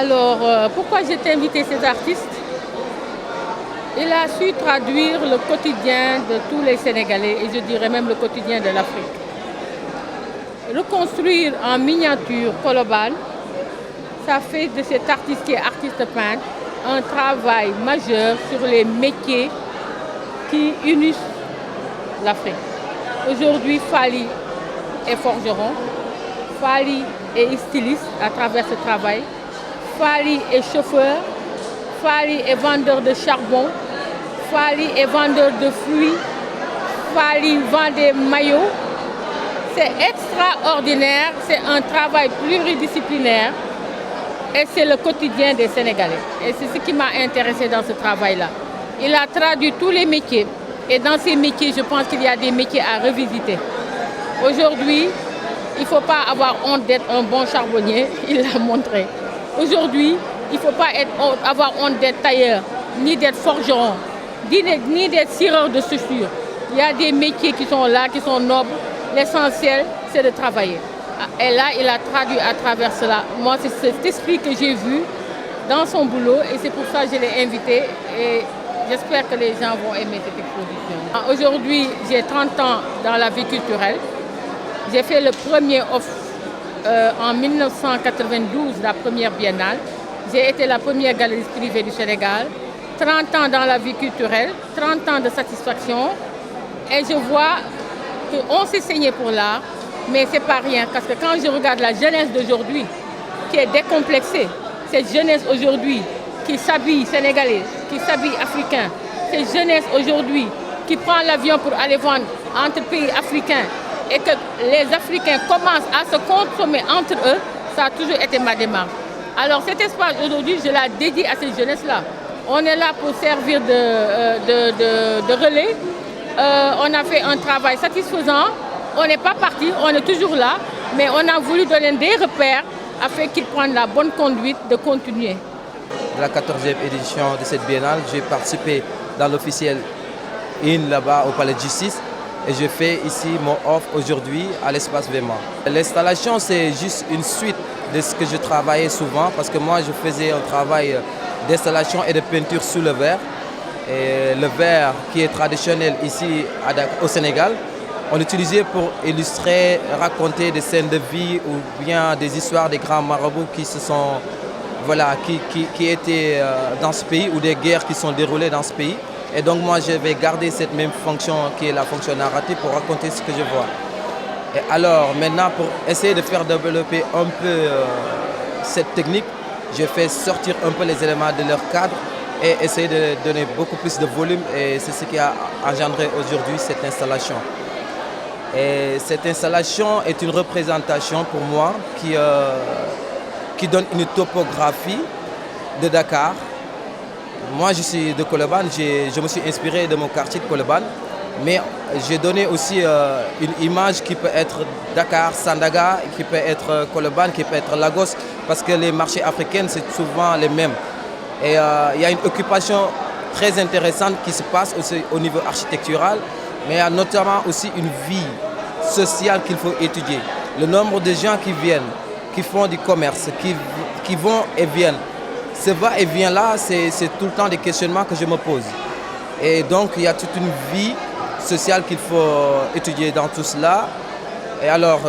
Alors, pourquoi j'ai invité ces artistes? Il a su traduire le quotidien de tous les Sénégalais et je dirais même le quotidien de l'Afrique. Reconstruire en miniature Colobane, ça fait de cet artiste qui est artiste peintre un travail majeur sur les métiers qui unissent l'Afrique. Aujourd'hui, Fally est forgeron, Fally est styliste à travers ce travail, Fally est chauffeur, Fally est vendeur de charbon, Fally est vendeur de fruits, Fally vend des maillots. C'est extraordinaire, c'est un travail pluridisciplinaire et c'est le quotidien des Sénégalais. Et c'est ce qui m'a intéressé dans ce travail-là. Il a traduit tous les métiers et dans ces métiers, je pense qu'il y a des métiers à revisiter. Aujourd'hui, il ne faut pas avoir honte d'être un bon charbonnier, il l'a montré. Aujourd'hui, il ne faut pas avoir honte d'être tailleur, ni d'être forgeron, ni d'être cireur de chaussures. Il y a des métiers qui sont là, qui sont nobles. L'essentiel, c'est de travailler. Et là, il a traduit à travers cela. Moi, c'est cet esprit que j'ai vu dans son boulot et c'est pour ça que je l'ai invité et j'espère que les gens vont aimer cette exposition. Aujourd'hui, j'ai 30 ans dans la vie culturelle. J'ai fait le premier off en 1992, la première biennale. J'ai été la première galerie privée du Sénégal. 30 ans dans la vie culturelle, 30 ans de satisfaction. Et je vois qu'on s'est saigné pour l'art, mais ce n'est pas rien. Parce que quand je regarde la jeunesse d'aujourd'hui, qui est décomplexée, cette jeunesse aujourd'hui qui s'habille sénégalais, qui s'habille africain, cette jeunesse aujourd'hui qui prend l'avion pour aller vendre entre pays africains et que les Africains commencent à se consommer entre eux, ça a toujours été ma démarche. Alors cet espace aujourd'hui, je la dédie à cette jeunesse-là. On est là pour servir de relais. On a fait un travail satisfaisant, on n'est pas parti, on est toujours là, mais on a voulu donner des repères afin qu'ils prennent la bonne conduite de continuer. De la 14e édition de cette biennale, j'ai participé dans l'officiel IN là-bas au Palais de Justice et je fais ici mon off aujourd'hui à l'espace Véma. L'installation, c'est juste une suite de ce que je travaillais souvent parce que moi je faisais un travail d'installation et de peinture sous le verre. Et le verre qui est traditionnel ici au Sénégal, on l'utilisait pour illustrer, raconter des scènes de vie ou bien des histoires des grands marabouts qui se sont, voilà, qui étaient dans ce pays ou des guerres qui sont déroulées dans ce pays. Et donc moi je vais garder cette même fonction qui est la fonction narrative pour raconter ce que je vois. Et alors maintenant pour essayer de faire développer un peu cette technique, je fais sortir un peu les éléments de leur cadre et essayer de donner beaucoup plus de volume et c'est ce qui a engendré aujourd'hui cette installation. Et cette installation est une représentation pour moi qui donne une topographie de Dakar. Moi je suis de Colobane, je me suis inspiré de mon quartier de Colobane, mais j'ai donné aussi une image qui peut être Dakar, Sandaga, qui peut être Colobane, qui peut être Lagos, parce que les marchés africains c'est souvent les mêmes. Et il y a une occupation très intéressante qui se passe aussi au niveau architectural, mais il y a notamment aussi une vie sociale qu'il faut étudier. Le nombre de gens qui viennent, qui font du commerce, qui vont et viennent. Ce va-et-vient là, c'est tout le temps des questionnements que je me pose. Et donc il y a toute une vie sociale qu'il faut étudier dans tout cela. Et alors,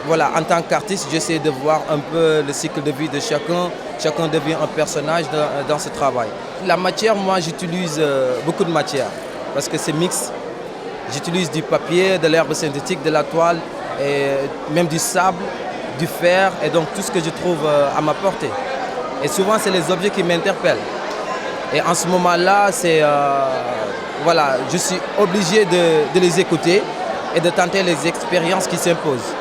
voilà, en tant qu'artiste, j'essaie de voir un peu le cycle de vie de chacun. Chacun devient un personnage dans ce travail. La matière, moi, j'utilise beaucoup de matières parce que c'est mixte. J'utilise du papier, de l'herbe synthétique, de la toile, et même du sable, du fer, et donc tout ce que je trouve à ma portée. Et souvent, c'est les objets qui m'interpellent. Et en ce moment-là, voilà, je suis obligé de les écouter et de tenter les expériences qui s'imposent.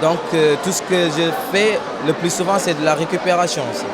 Donc tout ce que je fais le plus souvent, c'est de la récupération aussi.